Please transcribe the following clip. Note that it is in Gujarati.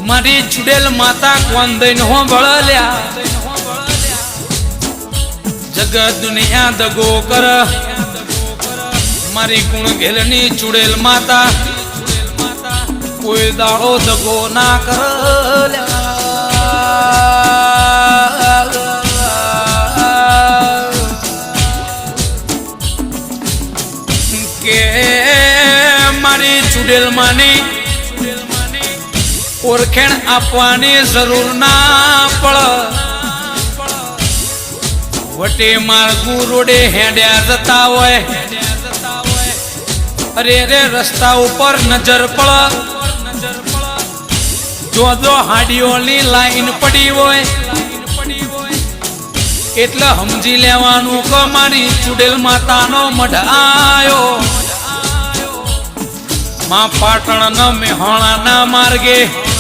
મારી ચુડેલ માતા કોણ દઈને હો ભળલ્યા જગત દુનિયા દગો કર મારી ગુણ ઘેલની ચુડેલ માતા કોઈ દાડો દગો ના કર કે મારી ચુડેલ માની ઓળખેણ આપવાની જરૂર ના પડ વટે માર્ગું રોડે હેડ્યા જતા હોય અરે રે રસ્તા ઉપર નજર પડ જો હાડીઓની લાઈન પડી હોય એટલે સમજી લેવાનું કે મારી ચુડેલ માતાનો મઢાયો માં પાટણ ન મેહોણા ના માર્ગે